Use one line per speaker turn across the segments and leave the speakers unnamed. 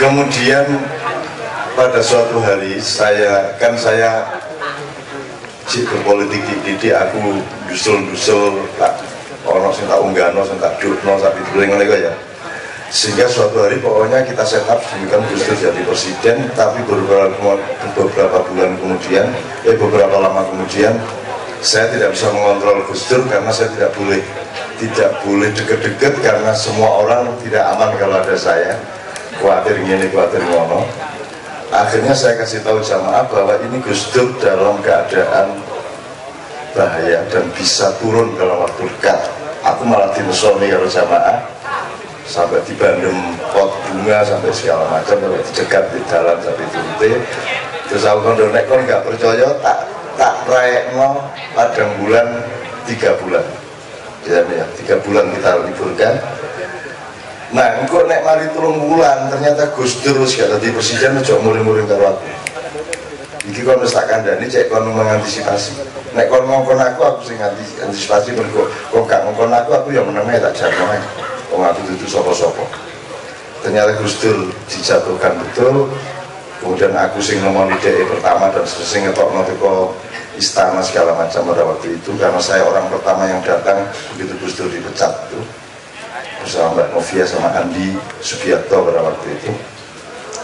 Kemudian pada suatu hari saya berpolitik di aku dusul tak ono sing tak unggano sing tak dukno sak piduring ngene ya. Sehingga suatu hari pokoknya kita set up bukan Gus Dur jadi presiden, tapi beberapa lama kemudian saya tidak bisa mengontrol Gus Dur karena saya tidak boleh deket-deket karena semua orang tidak aman kalau ada saya. Khawatir gini, khawatir ngono. Akhirnya saya kasih tahu jamaah bahwa ini Gus Dur dalam keadaan bahaya dan bisa turun dalam waktu dekat. Aku malah dimesoni kalau jamaah sampai dibandem pot bunga sampai segala macam, sampai dicegat di jalan sampai turute. Terus aku kondo nek kon nggak percaya tak raekno padang bulan 3 bulan. Jadi ya 3 bulan kita liburkan. Nah, engkau nek mari 3 bulan ternyata Gus Dur wis gak dadi presiden aja muring-muring karo aku. Iki kon wis tak kandhani cek kon mengantisipasi. Nek kon ngongkon aku sing antisipasi mergo kok gak ngongkon aku ya meneme tak jarno ae. Wong aku dudu sapa-sapa. Ternyata Gus Dur dijatuhkan betul. Kemudian aku sing nemoni dhek pertama dan sing ngetokno teko istana segala macam pada waktu itu karena saya orang pertama yang datang begitu Gus Dur dipecat itu. Bersama Mbak Novia sama Andi Subiakto pada waktu itu.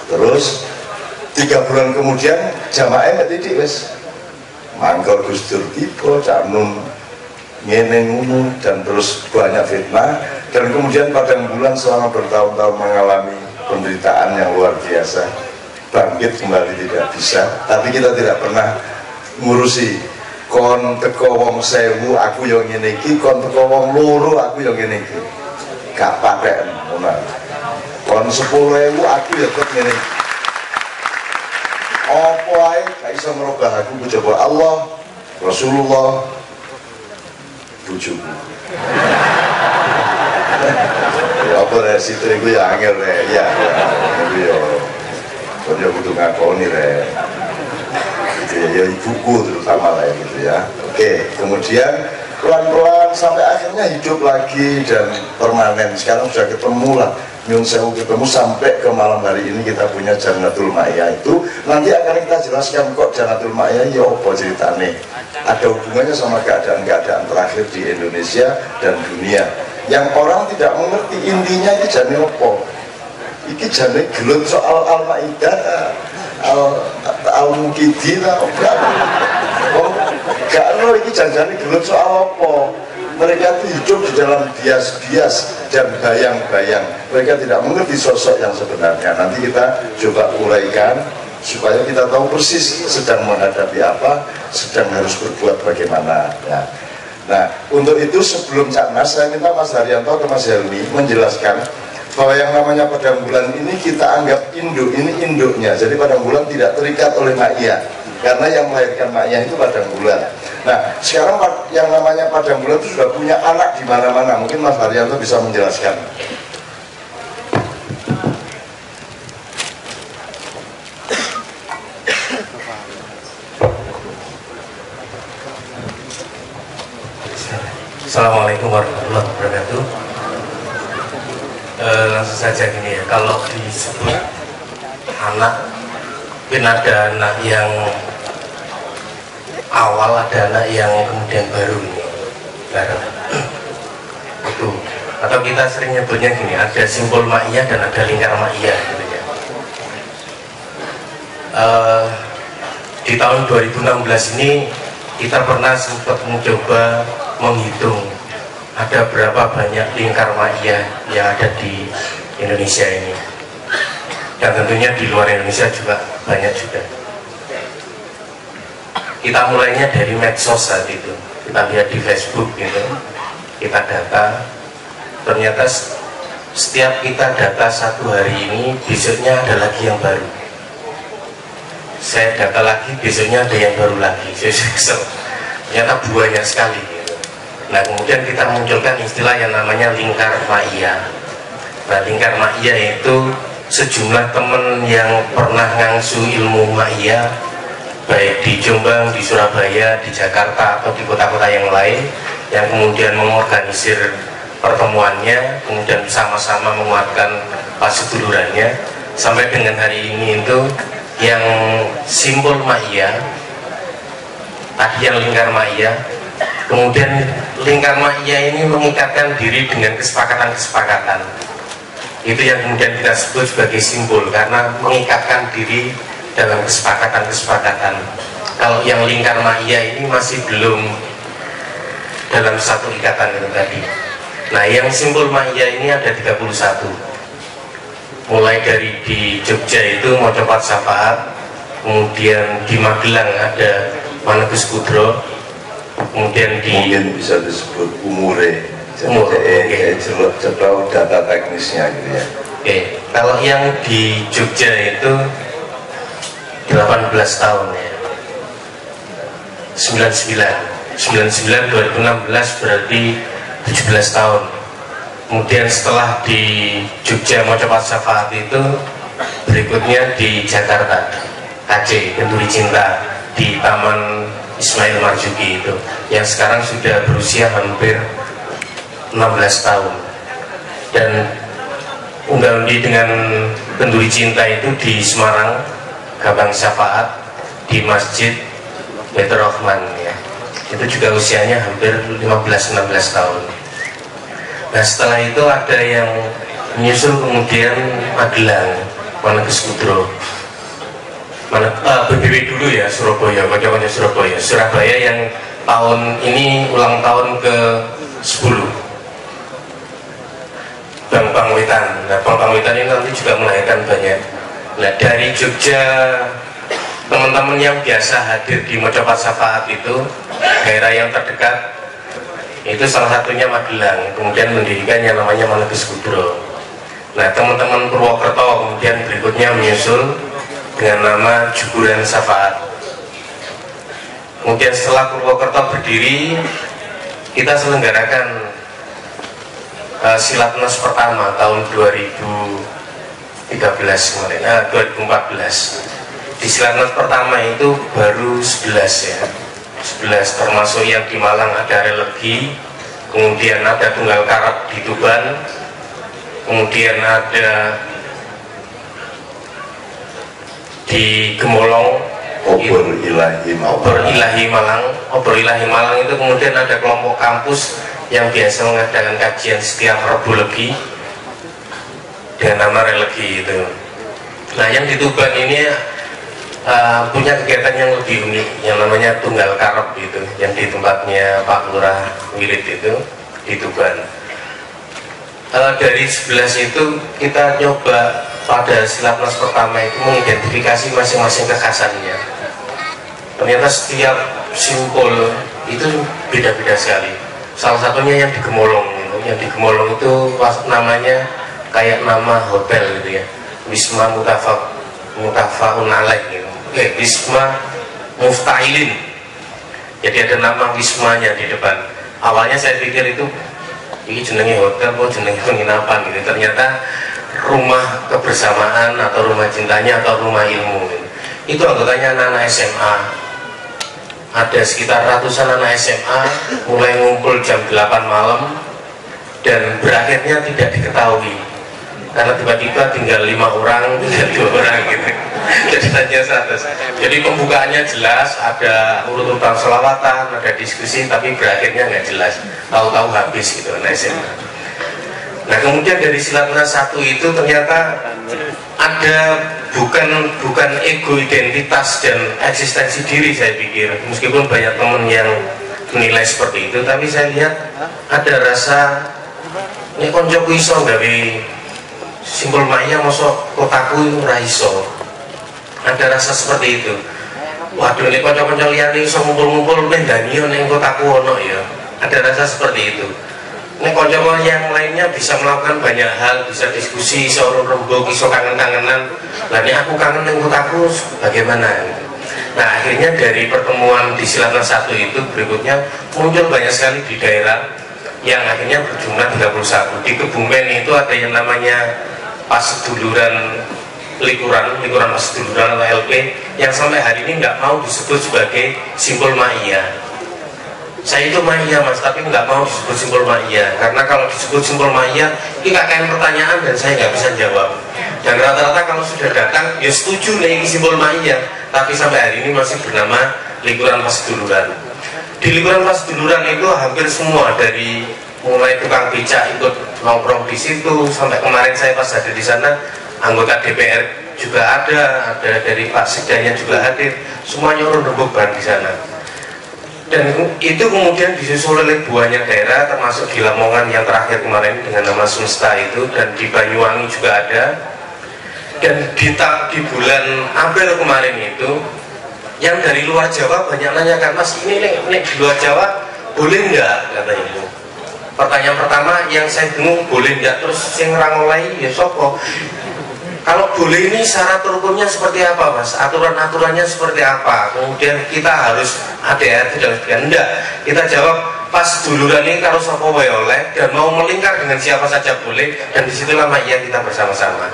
Terus 3 bulan kemudian jamaah nggak didik wes mangkal Gus Dur tiba canun ngene ngunu dan terus banyak fitnah dan kemudian padang bulan selama bertahun-tahun mengalami penderitaan yang luar biasa, bangkit kembali tidak bisa, tapi kita tidak pernah ngurusi kon teko wong 1000 aku yang ngene iki, kon teko wong 2 aku yang ngene iki. Gak pakai ngono. Kon 10.000 aku ya tetep ngene. Apa ae gak iso merubah aku coba Allah, Rasulullah, bojoku. Ya apa rek situ iku ya angel rek ya. Iku yo. Kon yo kudu ngakoni rek. Ya ibuku terutama lah gitu ya. Oke, kemudian pelan-pelan sampai akhirnya hidup lagi dan permanen. Sekarang sudah ketemu lah, nyun sewu ketemu sampai ke malam hari ini kita punya Jannatul Ma'iyah. Itu nanti akan kita jelaskan kok Jannatul Ma'iyah ya apa ceritanya. Ada hubungannya sama keadaan-keadaan terakhir di Indonesia dan dunia yang orang tidak mengerti intinya itu jane apa. Iki jane gelut soal Al-Maidah, Al-Mukidin gak lo ini jangan gelut soal apa. Mereka itu hidup di dalam bias-bias dan bayang-bayang. Mereka tidak mengerti sosok yang sebenarnya. Nanti kita coba uraikan supaya kita tahu persis sedang menghadapi apa, sedang harus berbuat bagaimana ya. Nah, untuk itu sebelum Caknas saya minta Mas Haryanto ke Mas Helmi menjelaskan bahwa yang namanya padang bulan ini kita anggap induk, ini induknya. Jadi padang bulan tidak terikat oleh Ma'iyah karena yang melahirkan Ma'iyah itu padang bulan. Nah, sekarang yang namanya padang bulan itu sudah punya anak di mana-mana. Mungkin Mas Haryanto bisa menjelaskan.
Assalamualaikum warahmatullahi wabarakatuh. Langsung saja gini ya, kalau disebut anak, mungkin ada anak yang awal, ada anak yang kemudian baru ini bareng itu, atau kita sering nyebutnya gini, ada simpul Ma'iyah dan ada lingkar Ma'iyah gitu ya. Di tahun 2016 ini kita pernah sempat mencoba menghitung ada berapa banyak lingkar Ma'iyah yang ada di Indonesia ini, dan tentunya di luar Indonesia juga banyak juga. Kita mulainya dari medsos saat itu, kita lihat di Facebook gitu, kita data, ternyata setiap kita data satu hari ini, besoknya ada lagi yang baru. Saya data lagi, besoknya ada yang baru lagi. Ternyata banyak sekali gitu. Nah, kemudian kita munculkan istilah yang namanya lingkar Ma'iyah. Nah, lingkar Ma'iyah itu sejumlah teman yang pernah ngangsu ilmu ma'iyah baik di Jombang, di Surabaya, di Jakarta atau di kota-kota yang lain, yang kemudian mengorganisir pertemuannya, kemudian sama-sama menguatkan pasedulurannya sampai dengan hari ini. Itu yang simbol ma'iyah, tadi yang lingkar ma'iyah, kemudian lingkar ma'iyah ini mengikatkan diri dengan kesepakatan-kesepakatan. Itu yang kemudian kita sebut sebagai simbol, karena mengikatkan diri dalam kesepakatan-kesepakatan. Kalau yang lingkar ma'iyah ini masih belum dalam satu ikatan itu tadi. Nah, yang simbol ma'iyah ini ada 31. Mulai dari di Jogja itu Mojopat Syafaat, kemudian di Magelang ada Manegus Kudro, kemudian di
mungkin bisa disebut umure, cepat data teknisnya gitu ya.
Oke, kalau yang di Jogja itu 18 tahun ya, 99 2016 berarti 17 tahun. Kemudian setelah di Jogja Mojopat Syafaat itu, berikutnya di Jakarta KC Kenduri Cinta di Taman Ismail Marzuki itu, yang sekarang sudah berusia hampir 16 tahun. Dan undi dengan Kenduri Cinta itu di Semarang Gabang Syafaat di Masjid Baitur Rahman ya. Itu juga usianya hampir 15-16 tahun. Nah, setelah itu ada yang menyusul kemudian Magelang, Manegus Kudro, BBW dulu ya, Surabaya, kocok-kocok Surabaya. Surabaya yang tahun ini ulang tahun ke 10. Bang Wetan. Nah, Bang Wetan ini nanti juga melahirkan banyak. Nah, dari Jogja, teman-teman yang biasa hadir di Mojopat Syafaat itu, daerah yang terdekat itu salah satunya Magelang, kemudian mendirikan yang namanya Manegus Kudro. Nah, teman-teman Purwokerto kemudian berikutnya menyusul dengan nama Juburan Syafaat. Kemudian setelah Purwokerto berdiri, kita selenggarakan Silatnas pertama tahun 2013 kemarin, 2014. Di Silatnas pertama itu baru 11 ya, 11, termasuk yang di Malang ada religi, kemudian ada Tunggal Karep di Tuban, kemudian ada di Gemolong
Obor Ilahi Malang.
Obor Ilahi Malang itu kemudian ada kelompok kampus yang biasa mengadakan kajian setiap Rabu Legi dengan nama religi itu. Nah, yang di Tuban ini punya kegiatan yang lebih unik, yang namanya Tunggal Karep itu, yang di tempatnya Pak Lurah Wirid itu di Tuban. Dari 11 itu kita nyoba pada Silatnas pertama itu mengidentifikasi masing-masing kekhasannya. Ternyata setiap simpul itu beda-beda sekali. Salah satunya yang di Gemolong itu, yang di Gemolong itu namanya kayak nama hotel gitu ya, Wisma Mutafaun Alaih gitu. Wisma Muftailin. Jadi ada nama wismanya di depan. Awalnya saya pikir itu ini jenenge hotel atau jenenge penginapan gitu. Ternyata rumah kebersamaan atau rumah cintanya atau rumah ilmu gitu. Itu anggotanya anak-anak SMA. Ada sekitar ratusan anak SMA mulai ngumpul jam 8 malam dan berakhirnya tidak diketahui. Karena tiba-tiba tinggal 5 orang, tinggal 2 orang gitu. Jadi hanya 100. Jadi pembukaannya jelas, ada urut-urutan selawatan, ada diskusi, tapi berakhirnya nggak jelas. Tahu-tahu habis gitu, nah SMA. Nah, kemudian dari Silatnas 1 itu ternyata ada bukan ego, identitas dan eksistensi diri, saya pikir. Meskipun banyak teman yang menilai seperti itu, tapi saya lihat ada rasa ini koncoku iso gawe simbol ma'iyah mosok kotaku ora iso. Ada rasa seperti itu. Waduh, ini konco-konco liyane iso ngumpul-ngumpul mendani ning kotaku ono ya. Ada rasa seperti itu. Ini konco-konco yang lainnya bisa melakukan banyak hal, bisa diskusi, iso rembug, iso kangen-kangenan. Lah ini aku kangen ning kotaku bagaimana gitu. Nah, akhirnya dari pertemuan di Silatnas 1 itu berikutnya muncul banyak sekali di daerah yang akhirnya berjumlah 31. Di Kebumen itu ada yang namanya pas seduluran likuran pas seduluran atau LP yang sampai hari ini nggak mau disebut sebagai simbol Ma'iyah. Saya itu Ma'iyah mas, tapi nggak mau disebut simbol Ma'iyah karena kalau disebut simbol Ma'iyah ini kakek pertanyaan dan saya nggak bisa jawab. Dan rata-rata kalau sudah datang ya setuju nih simbol Ma'iyah, tapi sampai hari ini masih bernama likuran pas seduluran. Di likuran pas seduluran itu hampir semua, dari mulai tukang becak ikut nongkrong di situ, sampai kemarin saya pas ada di sana anggota DPR juga ada dari Pak Sekdanya juga hadir, semuanya rembuk di sana. Dan itu kemudian disusul oleh banyak daerah, termasuk di Lamongan yang terakhir kemarin dengan nama Semesta itu, dan di Banyuwangi juga ada. Dan di bulan April kemarin itu, yang dari luar Jawa banyak nanyakan, mas ini nih di luar Jawa boleh nggak katanya itu. Pertanyaan pertama yang saya bingung, boleh nggak, terus yang rangolai ya sopo. Kalau boleh ini syarat rukunnya seperti apa mas? Aturan-aturannya seperti apa? Kemudian kita harus ADR tidak enggak. Kita jawab pas duluran ini kalau sopo oleh dan mau melingkar dengan siapa saja boleh, dan disitulah Ma'iyah kita bersama-sama.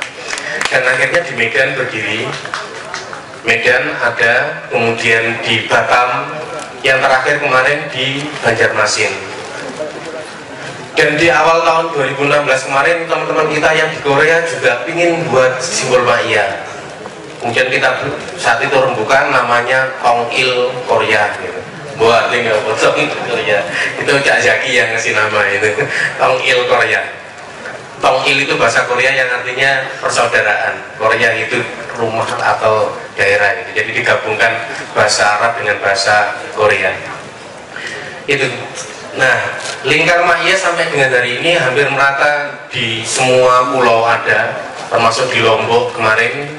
Dan akhirnya di Medan berdiri, Medan ada, kemudian di Batam, yang terakhir kemarin di Banjarmasin. Dan di awal tahun 2016 kemarin teman-teman kita yang di Korea juga ingin buat simbol Ma'iyah. Kemudian kita saat itu rembukan namanya Tongil Korea gitu. Buat tinggal Tongil Korea. Itu Cak Zaki yang ngasih nama itu. Tongil Korea. Tongil itu bahasa Korea yang artinya persaudaraan. Korea itu rumah atau daerah gitu. Jadi digabungkan bahasa Arab dengan bahasa Korea. Itu. Nah, lingkar Ma'iyah sampai dengan hari ini hampir merata di semua pulau ada, termasuk di Lombok kemarin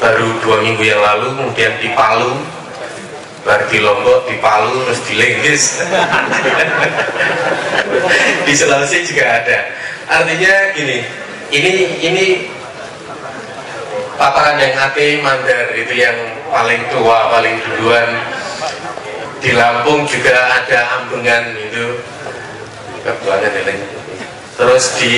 baru 2 minggu yang lalu, kemudian di Palu, baru di Lombok, di Palu, terus di Lenggis. Di Sulawesi juga ada. Artinya gini, ini paparan yang ate Mandar itu yang paling tua, paling duluan. Di Lampung juga ada Ambengan itu, terus di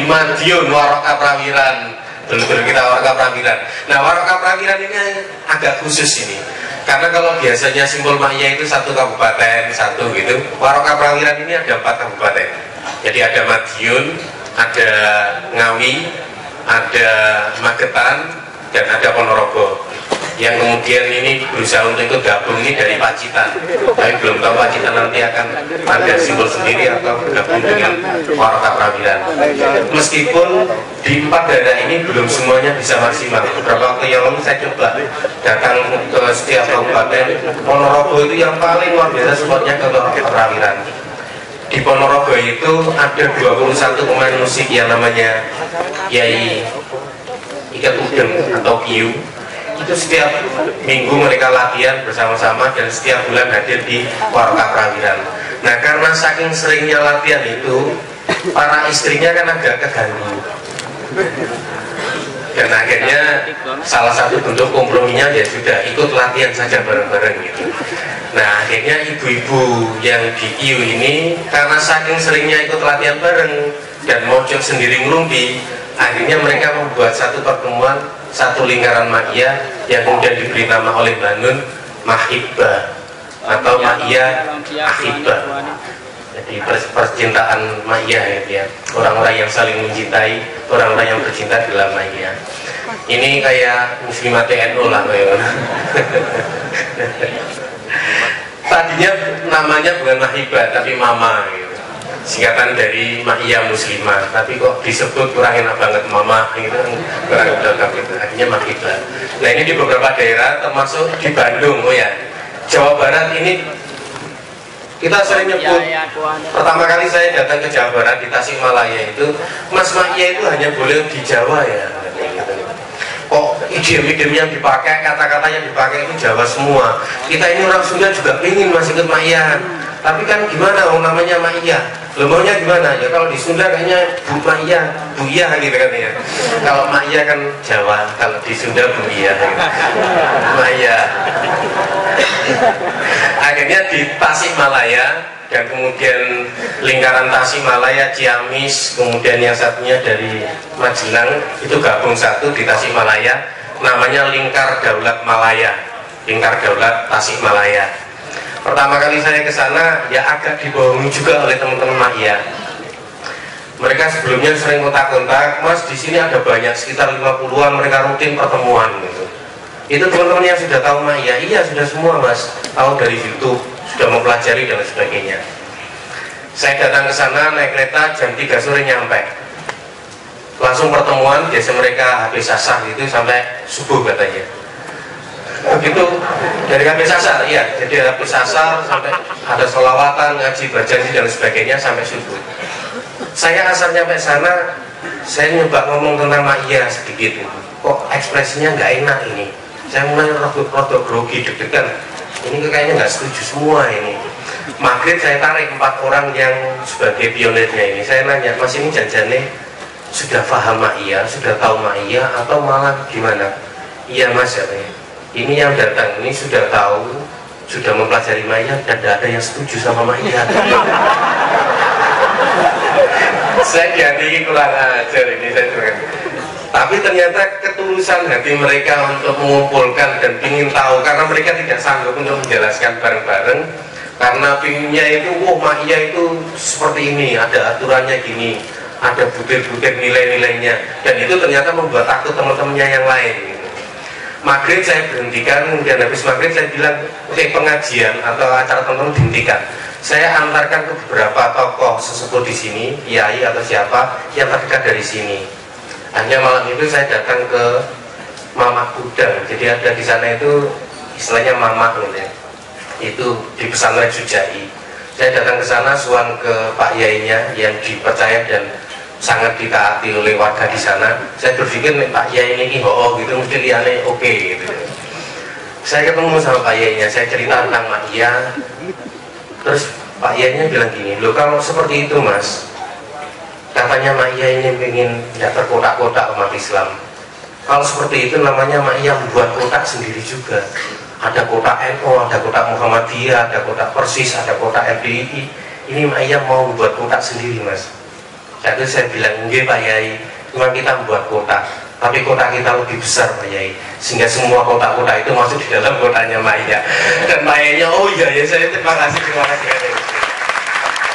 Madiun Waroka Prawiran, dulu kita Waroka Prawiran. Nah, Waroka Prawiran ini agak khusus ini, karena kalau biasanya simbol Ma'iyah itu satu kabupaten satu gitu, Waroka Prawiran ini ada 4 kabupaten. Jadi ada Madiun, ada Ngawi, ada Magetan, dan ada Ponorogo. Yang kemudian ini berusaha untuk ikut gabung ini dari Pacitan, tapi belum tahu Pacitan nanti akan ada simbol sendiri atau bergabung dengan Waroka Prawiran. Meskipun di 4 daerah ini belum semuanya bisa maksimal. Beberapa waktu yang lalu saya coba datang ke setiap kabupaten. Ponorogo itu yang paling luar biasa supportnya ke Waroka Prawiran. Di Ponorogo itu ada 21 pemain musik yang namanya Yai Ikat Udeng atau Kiyu. Itu setiap minggu mereka latihan bersama-sama dan setiap bulan hadir di Waroka Prawiran. Nah, karena saking seringnya latihan itu, para istrinya kan agak keganggu. Dan akhirnya salah satu bentuk komprominya ya sudah ikut latihan saja bareng-bareng gitu. Nah, akhirnya ibu-ibu yang di IU ini karena saking seringnya ikut latihan bareng dan mojok sendiri ngerumpi, akhirnya mereka membuat satu pertemuan, satu lingkaran Ma'iyah yang kemudian diberi nama oleh Banun Mahibah atau Ma'iyah Ahibah. Jadi percintaan Ma'iyah ya, orang-orang yang saling mencintai, orang-orang yang bercinta dalam Ma'iyah. Ini kayak Muslimat NU lah kayak. Tadinya namanya bukan Mahibah tapi Mama gitu. Singkatan dari Ma'iyah Muslimah, tapi kok disebut kurang enak banget Mama gitu, kurang cocok gitu, akhirnya Mahibah. Nah, ini di beberapa daerah termasuk di Bandung, oh ya, Jawa Barat ini kita sering nyebut. Pertama kali saya datang ke Jawa Barat di Tasikmalaya itu, Mas Ma'iyah itu hanya boleh di Jawa ya, gitu. Kok idiom-idiom yang dipakai, kata-kata yang dipakai itu Jawa semua. Kita ini orang Sunda juga ingin masih ikut Ma'iyah, tapi kan gimana, namanya Ma'iyah Lo maunya gimana? Ya kalau di Sunda kayaknya Bu Maya, Buya gitu kan ya. Kalau Maya kan Jawa, kalau di Sunda Buya gitu. Maya. Akhirnya di Tasikmalaya, dan kemudian lingkaran Tasikmalaya, Ciamis, kemudian yang satunya dari Magelang, itu gabung satu di Tasikmalaya, namanya Lingkar Daulat Malaya, Lingkar Daulat Tasikmalaya. Pertama kali saya ke sana ya agak dibohongi juga oleh teman-teman Mahia. Mereka sebelumnya sering kontak-kontak, Mas di sini ada banyak, sekitar 50-an, mereka rutin pertemuan gitu. Itu teman-teman yang sudah tahu Mahia, iya sudah semua Mas, tahu dari YouTube, sudah mempelajari dan sebagainya. Saya datang ke sana naik kereta jam 3 sore nyampe. Langsung pertemuan, biasa mereka habis asar gitu sampai subuh katanya. Begitu dari habis asar, iya, jadi habis asar sampai ada sholawatan, ngaji, berjanji dan sebagainya sampai subuh. Saya asar nyampe sana, saya nyoba ngomong tentang Mahia sedikit, kok ekspresinya nggak enak ini. Saya mulai rodok grogi, deg-degan. Ini kayaknya nggak setuju semua ini. Maghrib saya tarik 4 orang yang sebagai pionirnya ini. Saya nanya, Mas ini jajannya sudah paham Mahia, sudah tahu Mahia, atau malah gimana? Iya Mas, katanya. Ini yang datang ini sudah tahu, sudah mempelajari Mahia dan tidak ada yang setuju sama Mahia. Saya dihati kurang ajar ini saya juga. Tapi ternyata ketulusan hati mereka untuk mengumpulkan dan ingin tahu, karena mereka tidak sanggup untuk menjelaskan bareng-bareng, karena pinginnya itu, Mahia itu seperti ini, ada aturannya gini, ada butir-butir nilai-nilainya, dan itu ternyata membuat takut teman-temannya yang lain. Maghrib saya berhentikan, kemudian habis maghrib saya bilang, oke, pengajian atau acara teman-teman dihentikan. Saya antarkan ke beberapa tokoh sesepuh di sini, kiai atau siapa yang terdekat dari sini. Hanya malam itu saya datang ke Mamah Gudang, jadi ada di sana itu istilahnya Mamah gitu ya. Itu di pesantren Sujai. Saya datang ke sana, suan ke Pak Yainya yang dipercaya dan sangat ditaati oleh warga di sana. Saya berpikir Pak Yai ini gitu mesti liane oke gitu. Saya ketemu sama Pak Yainya, saya cerita tentang Mahia. Terus Pak Yainya bilang gini, loh kalau seperti itu Mas, katanya Mahia ini ingin tidak terkotak-kotak umat Islam. Kalau seperti itu namanya Mahia membuat kotak sendiri juga. Ada kotak NU, ada kotak Muhammadiyah, ada kotak Persis, ada kotak FDI. Ini Mahia mau membuat kotak sendiri Mas. Jadi saya bilang, enggak Pak Yai, cuma kita membuat kotak, tapi kotak kita lebih besar Pak Yai, sehingga semua kotak-kotak itu masuk di dalam kotaknya Mahia. Dan Pak Yainya, oh iya ya, saya terima kasih.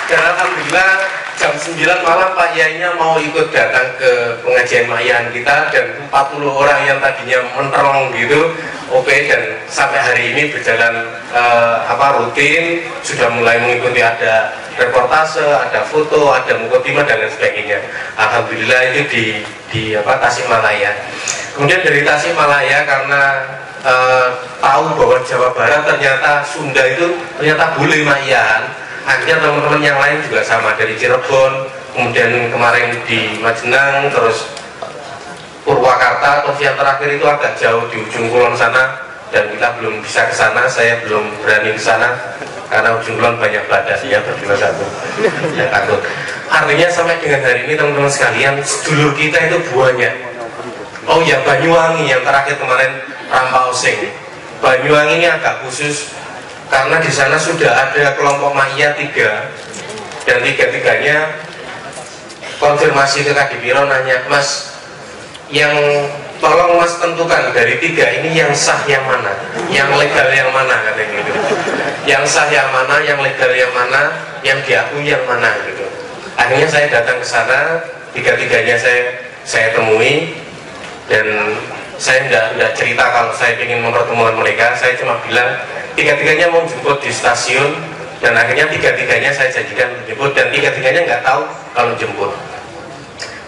Dan alhamdulillah jam 9 malam Pak Yainya mau ikut datang ke pengajian Mahian kita, dan 40 orang yang tadinya menterong gitu, dan sampai hari ini berjalan rutin, sudah mulai mengikuti, ada reportase, ada foto, ada mukotimah dan lain sebagainya. Alhamdulillah itu di Tasikmalaya. Kemudian dari Tasikmalaya karena tahu bahwa Jawa Barat ternyata Sunda itu ternyata boleh Mahian, akhirnya teman-teman yang lain juga sama, dari Cirebon, kemudian kemarin di Magelang, terus Purwakarta, terus yang terakhir itu agak jauh di ujung kulon sana, dan kita belum bisa ke sana, saya belum berani ke sana karena ujung kulon banyak badas ya, berdua satu, saya takut. Artinya sampai dengan hari ini teman-teman sekalian, sedulur kita itu banyak. Oh ya, Banyuwangi yang terakhir kemarin Rampau Sing. Banyuwangi ini agak khusus karena di sana sudah ada kelompok Mahia 3, dan 3-tiganya konfirmasi ke Kadipiro, nanya, Mas, yang tolong Mas tentukan dari 3 ini yang sah yang mana, yang legal yang mana, katanya gitu. Yang sah yang mana, yang legal yang mana, yang diakui yang mana gitu. Akhirnya saya datang ke sana, 3-tiganya saya temui, dan saya tidak cerita kalau saya ingin mempertemukan mereka. Saya cuma bilang 3-tiganya mau jemput di stasiun, dan akhirnya 3-tiganya saya janjikan jemput, dan 3-tiganya nggak tahu kalau jemput.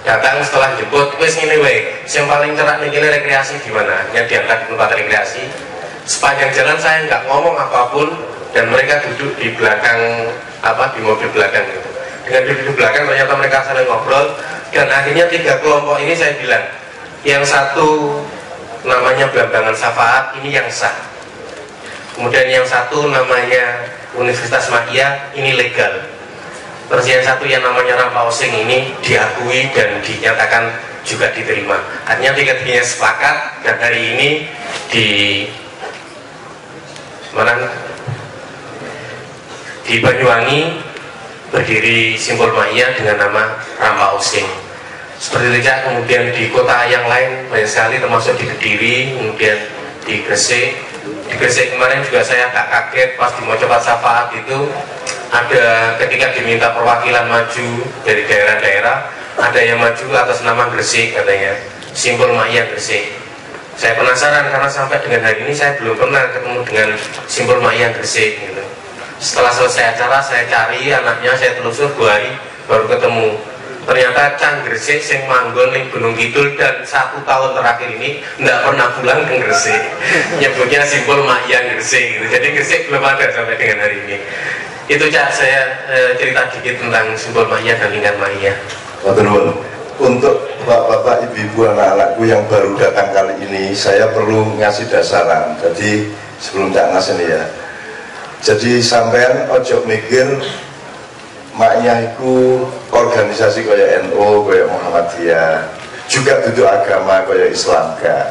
Datang setelah jemput, wes ngene wae, yang paling cerah nih rekreasi di mana? Yang diangkat di tempat rekreasi. Sepanjang jalan saya nggak ngomong apapun, dan mereka duduk di belakang di mobil belakang gitu. Dengan duduk di belakang ternyata mereka saling ngobrol, dan akhirnya 3 kelompok ini saya bilang, yang satu namanya Belambangan Syafaat, ini yang sah. Kemudian yang satu namanya Universitas Mahia, ini legal. Terus yang satu yang namanya Rampa Osing ini diakui dan dinyatakan juga diterima. Artinya tiga-tiganya sepakat dan hari ini di Banyuwangi berdiri simbol Ma'iyah dengan nama Rampa Osing. Seperti itu ya, kemudian di kota yang lain banyak sekali termasuk di Kediri, kemudian di Gresik. Di Gresik kemarin juga saya agak kaget pas di Mojopat Syafaat itu ada ketika diminta perwakilan maju dari daerah-daerah, ada yang maju atas nama Gresik katanya, simbol Ma'iyah Gresik. Saya penasaran karena sampai dengan hari ini saya belum pernah ketemu dengan simbol Ma'iyah Gresik gitu. Setelah selesai acara saya cari anaknya, saya telusur 2 hari baru ketemu. Ternyata Cang Gresik sing manggon ning Gunung Kidul dan 1 tahun terakhir ini tidak pernah pulang ke Gresik. Nyebutnya simbol Ma'iyah Gresik gitu. Jadi Gresik belum ada sampai dengan hari ini. Itu Cak, saya cerita dikit tentang simbol Ma'iyah dan lingkar Ma'iyah.
Untuk bapak-bapak, ibu-ibu, anak-anakku yang baru datang kali ini, saya perlu ngasih dasaran. Jadi sebelum Cak ngasih ini ya, jadi sampean ojo mikir Ma'iyah itu organisasi kaya NU, kaya Muhammadiyah, juga duduk agama kaya Islam kan.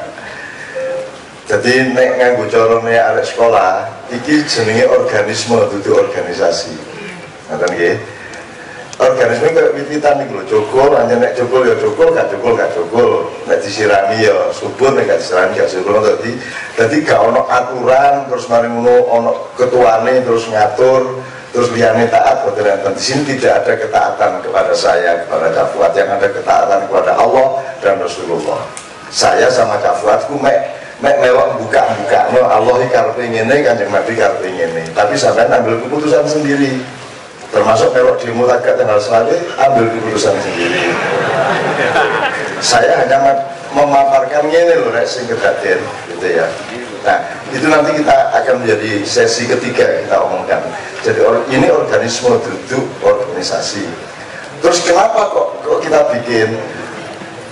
Jadi nek nganggo carane arek sekolah iki jenenge organisme duduk organisasi. Ngoten nggih. Organisme kaya wit-witan iku lho, cukul, anjen nek cukul ya cukul, gak cukul gak cukul. Nek disirami ya subur, nek gak disirami gak subur. Dadi gak ono aturan terus mari ngono ono ketuane terus ngatur, terus liyane taat boten enten. Di sini tidak ada ketaatan kepada saya, kepada Cak Fuad, yang ada ketaatan kepada Allah dan Rasulullah. Saya sama Cak Fuadku mek lewat buka-buka no, Allah karepe ngene, Kanjeng Nabi karepe ngene. Tapi sampean ambil keputusan sendiri. Termasuk lewat di Mutakat tanggal selatan ambil keputusan sendiri. Saya hanya memaparkan ngene lho rek sing kedaden gitu ya. Nah, itu nanti kita akan menjadi sesi ketiga kita omongkan. Jadi ini organisme duduk organisasi. Terus kenapa kok kita bikin?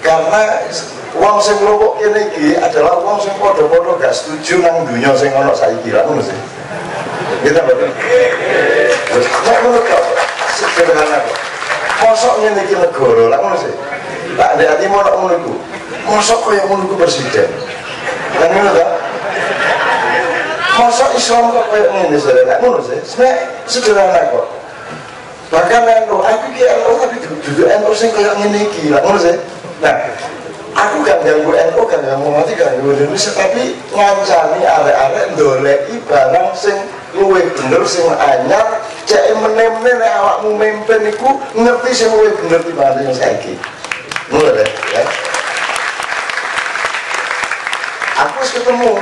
Karena wong sing mlopok kene iki adalah wong sing padha-padha gak setuju nang dunya sing ana saiki lha ngono sih. Kita betul. Terus nek ngono kok sederhana kok. Mosok ngene iki negara lha ngono sih. Tak ndek ati mono ngono iku. Mosok koyo ngono iku presiden. Kan ngono ta? Mosok Islam kok koyo ngene sederhana ngono sih. Sederhana kok. Bahkan NU, aku ki NU tapi duduk NU sing koyo ngene iki lha ngono sih. Nah, aku gak ganggu NU, gak ganggu mati, gak ganggu Indonesia, tapi ngancani arek-arek ndoleki barang sing luwih bener, sing anyar, cek meneh-meneh nek awakmu mimpin iku ngerti sing luwih bener dibanding saiki. Ngono deh, ya. Aku wis ketemu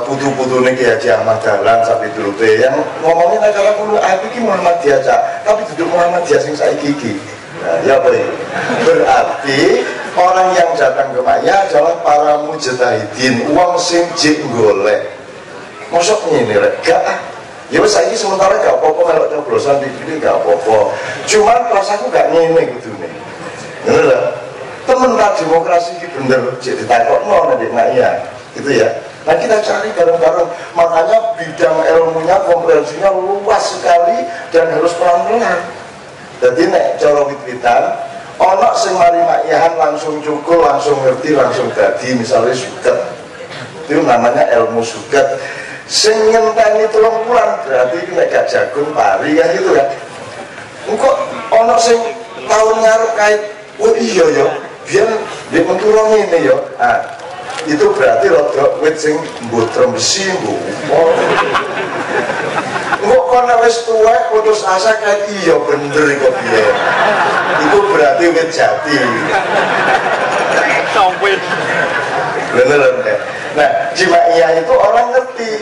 putu-putune Ki Haji Ahmad Dahlan sapi turute yang ngomongin acara kulo aku iki Muhammadiyah Cak, tapi duduk Muhammadiyah sing saiki iki. Nah, ya boleh. Berarti orang yang datang ke Ma'iyah adalah para mujtahidin, uang sing jek golek. Mosok ngene rek, gak ah. Ya wis saiki sementara gak apa-apa melok coblosan iki gak apa-apa. Cuman rasaku gak ngene kudune. Ngono lho. Temen ta demokrasi iki bener jek ditakokno nek Ma'iyah. Gitu ya. Nah kita cari bareng-bareng, makanya bidang ilmunya, komprehensinya luas sekali dan harus pelan-pelan. Jadi nek cara wit-witan ana sing mari Ma'iyahan langsung cukul, langsung ngerti, langsung dadi, misalnya suket. Itu namanya ilmu suket. Sing ngenteni 3 bulan berarti nek gak jagung pari kan gitu kan. Engko ana sing tahun ngarep kait, oh iya ya, biar dia menturun ini ya. Ah, itu berarti rodok wit sing mbotrem besi mbok. Kok kono wis tuwek putus asa kayak iya bener kok piye. Itu berarti wit jati. Sampai. Bener kan? Nah, di Ma'iyah itu orang ngerti.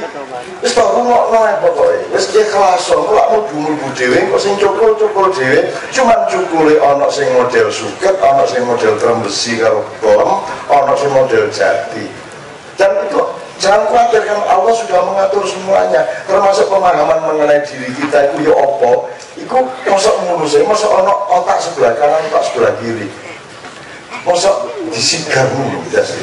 Wis tak rungokno ae pokoke. Wis ikhlas kok mau mlebu dhewe kok sing cukul-cukul dhewe. Cuman cukule ana sing model suket, ana sing model trembesi karo bom, ana sing model jati. Dan itu jangan khawatir kan Allah sudah mengatur semuanya, termasuk pemahaman mengenai diri kita itu ya apa. Iku mosok ngono sih, mosok ana otak sebelah kanan, otak sebelah kiri. Mosok disigarmu gitu sih.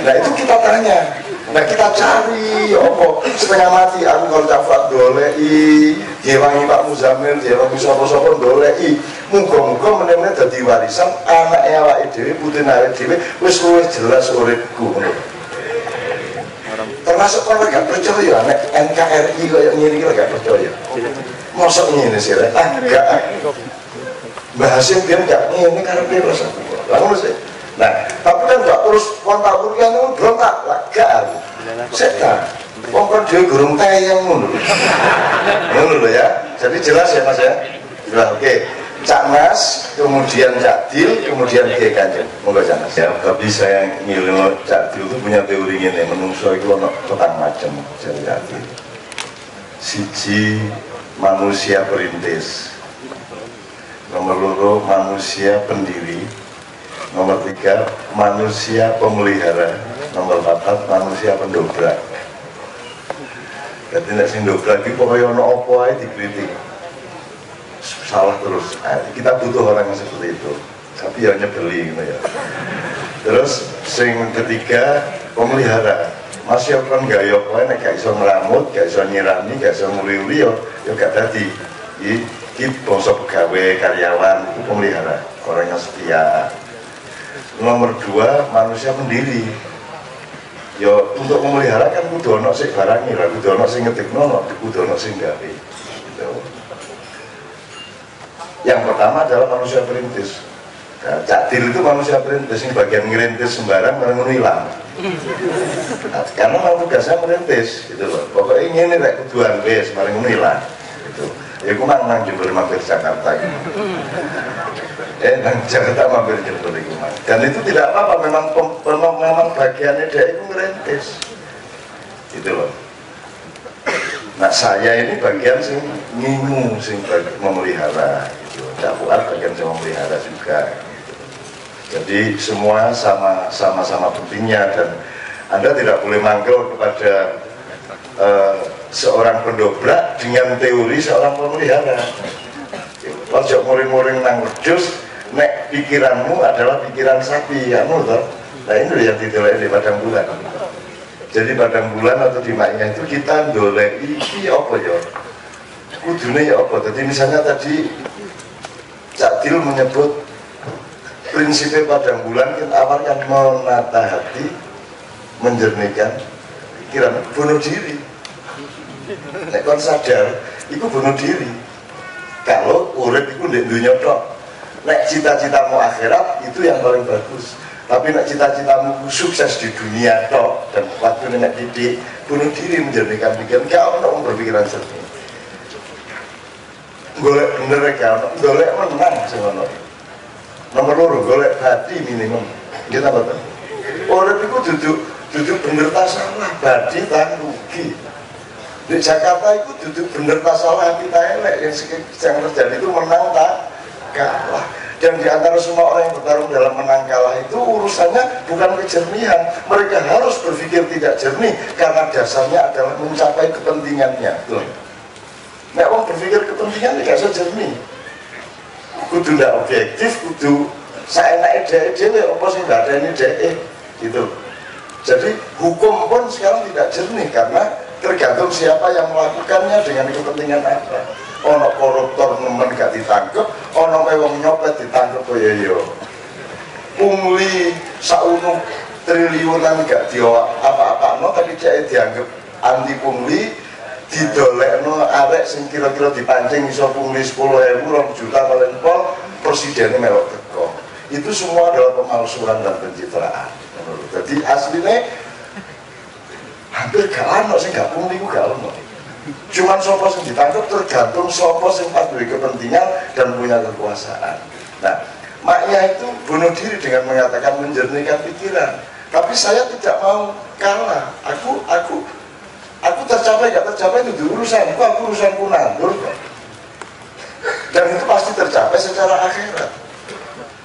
Nah itu kita tanya, Nah kita cari apa setengah mati aku kalau cafat dolei diwangi Pak Muzamil diwangi sopo-sopo dolei muga-muga meneh-meneh dadi warisan anake awake dhewe putune awake dhewe wis luwih jelas uripku. Termasuk kalau gak percaya nek NKRI kaya ngene iki gak percaya. Mosok ngene sih rek agak Mbah Hasim biyen gak ngene karepe rasa. Lalu sih. Nah, tapi kan gak terus kontak kuliah itu berontak gak aku setan wong dia gurung tayang ngono lho ya. Jadi jelas ya Mas ya. Nah, oke. Cak Mas, kemudian Cak Dil, kemudian Kiai Kanjeng. Monggo Cak Mas. Ya, tapi saya ngiling Cak Dil itu punya teori ngene, menungso itu ono petang macam jadi Cak Dil. Siji manusia perintis. Nomor loro manusia pendiri. Nomor 3 manusia pemelihara. Nomor 4 manusia pendobrak. Jadi nek sing dobrak iki pokoke ono apa ae dikritik. Salah terus. Nah, kita butuh orang yang seperti itu. Tapi ya nyebeli gitu ya. Terus sing ketiga pemelihara. Masih kan gaya kowe nek gak iso ngramut, gak iso nyirami, gak iso nguri-uri ya gak dadi. Iki bangsa pegawai karyawan itu pemelihara, orang yang setia. Nomor 2 manusia pendiri. Ya untuk memelihara kan kudu ana sing barangi, kudu ana sing ngetikno, kudu ana sing gawe. Gitu. Yang pertama adalah manusia perintis. Nah, Cak Dil itu manusia perintis, yang bagian ngerintis sembarang barang hilang. Nah, karena mau tugasnya merintis, gitu loh. Pokoknya ini rek kuduan wis barang hilang. Gitu. Ya aku nang Jember mampir Jakarta gitu. Nang Jakarta mampir Jember itu. Dan itu tidak apa-apa, memang bagiannya dia itu ngerintis. Gitu loh. Nah saya ini bagian sing ngingu, sing memelihara gitu. Cak Fuad bagian sing memelihara juga gitu. Jadi semua sama-sama pentingnya dan Anda tidak boleh mangkel kepada seorang pendobrak dengan teori seorang pemelihara. Ojo muring-muring nang wedhus, nek pikiranmu adalah pikiran sapi, ya toh. Nah ini yang ditelek di padang bulan. Jadi padang bulan atau di maknya itu kita ndolek iki apa ya? Kudune ya apa? Jadi misalnya tadi Cak Dil menyebut prinsipnya padang bulan kita awalnya menata hati, menjernihkan pikiran, bunuh diri. Nek kon sadar, itu bunuh diri. Kalau urip itu ndek dunya tok. Nek cita-citamu akhirat itu yang paling bagus. Tapi nek cita-citamu sukses di dunia tok dan waktu nek didik bunuh diri menjernihkan pikiran, gak ono berpikiran jernih. Golek bener gak ono, golek menang semono. Nomor loro golek hati minimum. Kita betul. Urip itu duduk bener ta salah, badi ta rugi. Di Jakarta itu duduk bener tak salah kita elek yang terjadi itu menang tak kalah. Dan di antara semua orang yang bertarung dalam menang kalah itu urusannya bukan kejernihan. Mereka harus berpikir tidak jernih karena dasarnya adalah mencapai kepentingannya. Tuh. Nek wong berpikir kepentingan tidak bisa jernih. Kudu ndak objektif, kudu saenake dhewe apa sing ndak ada ini dhewe gitu. Jadi hukum pun sekarang tidak jernih karena tergantung siapa yang melakukannya dengan kepentingan apa. Ono koruptor nemen gak ditangkep, ono wong nyopet ditangkep oh yo. Pungli saunung triliunan gak dia apa-apa tapi dia dianggap anti pungli, didolekno arek sing kira-kira dipancing iso pungli 10.000 2 juta paling pol presidennya melok teko. Itu semua adalah pemalsuan dan pencitraan. Jadi aslinya hampir gak ono sing gak pungli ku gak ono. Cuman sopo sing ditangkap tergantung sopo sing pas duwe kepentingan dan punya kekuasaan. Nah, maknya itu bunuh diri dengan mengatakan menjernihkan pikiran. Tapi saya tidak mau kalah. Aku tercapai gak tercapai itu urusan. Aku urusanku nandur kok. Dan itu pasti tercapai secara akhirat.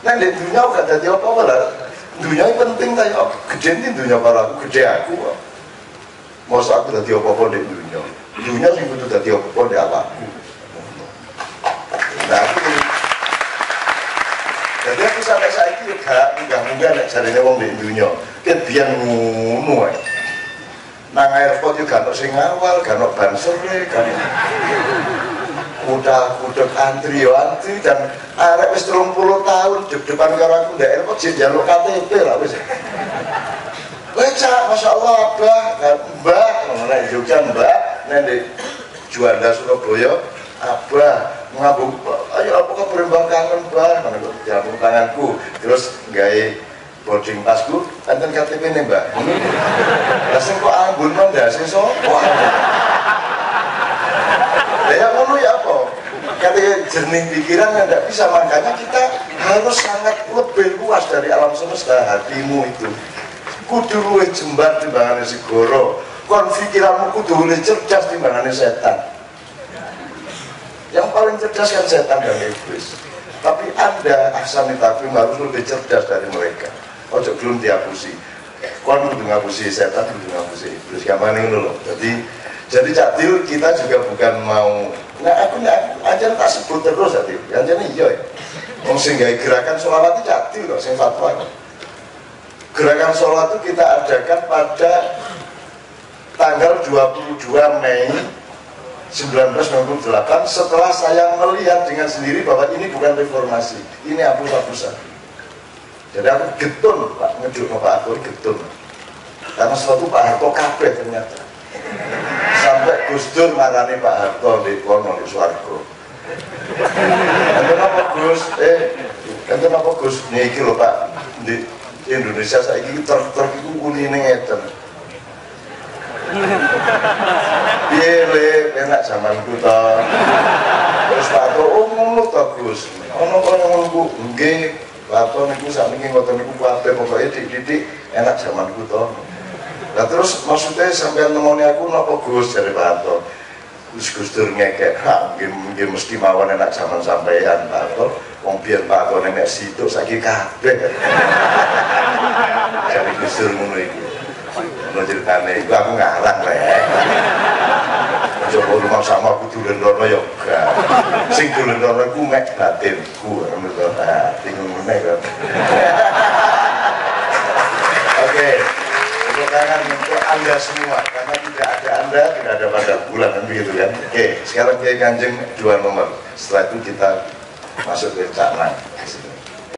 Nah, di dunia gak ada apa-apa lah. Dunia penting tanya, gede ini dunia para aku, gede aku kok. Masa aku dadi apa-apa di dunia. Dunia sing kudu dadi apa-apa di awakku. Nah aku jadi aku sampai saiki gak munggah-munggah nek jarene wong di dunia. Ket biyen ngono ae. nang airport juga gak sing awal, gak ono bansere, gak kuda antri yo antri, dan arek wis 30 tahun depan karo aku ndak airport sing njaluk KTP lah wis. Cak, Masya Allah, Mbak, nek Jogja Mbak, nek Juanda Surabaya, Abah, ngabung, ayo apa kabar Mbak kangen Mbak, ngabung tanganku, terus gawe boarding pasku, enten KTP nih Mbak. Rasanya kok ambun Mbak, sing sapa? Ya ngono ya apa? Ketika jernih pikiran yang tidak bisa, makanya kita harus sangat lebih luas dari alam semesta. Hatimu itu kudu luwih jembar timbangane segoro, kon pikiranmu kudu luwih cerdas timbangane setan. Yang paling cerdas kan setan dan iblis, tapi Anda ahsani takvim harus lebih cerdas dari mereka. Ojo belum dihapusi, kon kudu ngapusi setan, kudu ngapusi iblis. Kamane ngono lho. Jadi Cak Dil, kita juga bukan mau, aku aja tak sebut terus Cak Dil, aja nih iya ya. Wong sing gawe gerakan sholawat itu Cak Dil kok sing fatwa. Gerakan sholat itu kita adakan pada tanggal 22 Mei 1998 setelah saya melihat dengan sendiri bahwa ini bukan reformasi, ini hapus-hapusan. Jadi aku getun Pak, ngeduk Pak Akur getun, karena suatu Pak Harto kabeh ternyata. Sampai Gus Dur marani Pak Harto di kono di Swargo. Enten apa Gus? Enten apa Gus? Niki lho Pak, di Indonesia saiki truk-truk iku kunine ngeten. Piye le enak zamanku to. Terus Pak Harto, oh ngono to Gus. Ono kok ngono ku? Nggih, Pak Harto niku sakniki ngoten niku kabeh pokoke dik-dik enak zamanku to. Nah terus maksudnya sampai nemoni aku napa Gus dari Pak Harto. Gus Dur ngekek, mungkin mesti mawon enak zaman sampeyan Pak Harto. Wong biyen Pak Harto nenek situ saiki kabeh. Jadi Gus Dur ngono iki. Ono ceritane iku aku ngarang rek. Coba rumah sama aku dolen-dolen ya gak. Sing dolen-dolen ku mek batinku ngono to. Nah, bingung meneh kan. Oke. Tangan untuk Anda semua, karena tidak ada Anda, tidak ada pada bulan kan begitu kan. Oke, sekarang Kiai Kanjeng 2 nomor. Setelah itu kita masuk ke Cak Nang.